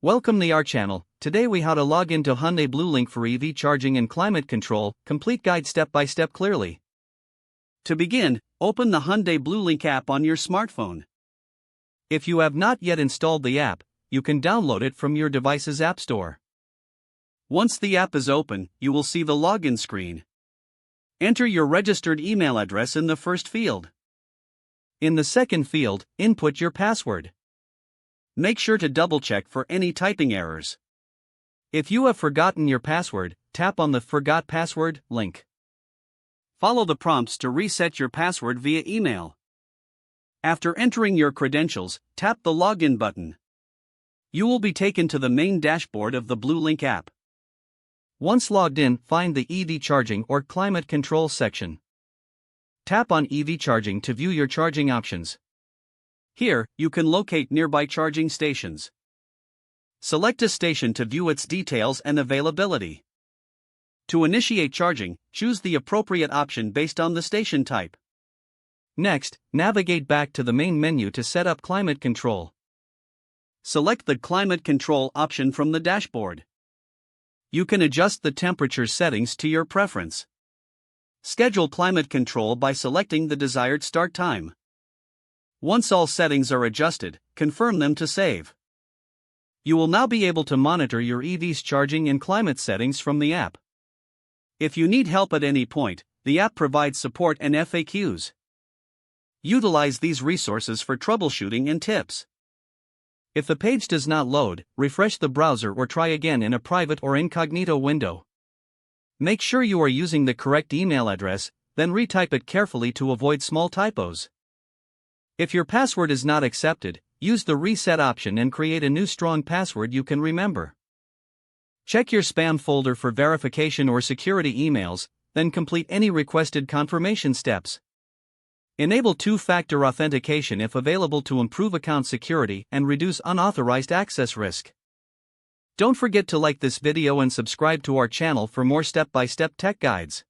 Welcome to our channel. Today we how to log into Hyundai Bluelink for EV charging and climate control, complete guide step by step clearly. To begin, open the Hyundai Bluelink app on your smartphone. If you have not yet installed the app, you can download it from your device's app store. Once the app is open, you will see the login screen. Enter your registered email address in the first field. In the second field, input your password. Make sure to double-check for any typing errors. If you have forgotten your password, tap on the Forgot Password link. Follow the prompts to reset your password via email. After entering your credentials, tap the Login button. You will be taken to the main dashboard of the Bluelink app. Once logged in, find the EV charging or climate control section. Tap on EV charging to view your charging options. Here, you can locate nearby charging stations. Select a station to view its details and availability. To initiate charging, choose the appropriate option based on the station type. Next, navigate back to the main menu to set up climate control. Select the climate control option from the dashboard. You can adjust the temperature settings to your preference. Schedule climate control by selecting the desired start time. Once all settings are adjusted, confirm them to save. You will now be able to monitor your EV's charging and climate settings from the app. If you need help at any point, the app provides support and FAQs. Utilize these resources for troubleshooting and tips. If the page does not load, refresh the browser or try again in a private or incognito window. Make sure you are using the correct email address, then retype it carefully to avoid small typos. If your password is not accepted, use the reset option and create a new strong password you can remember. Check your spam folder for verification or security emails, then complete any requested confirmation steps. Enable two-factor authentication if available to improve account security and reduce unauthorized access risk. Don't forget to like this video and subscribe to our channel for more step-by-step tech guides.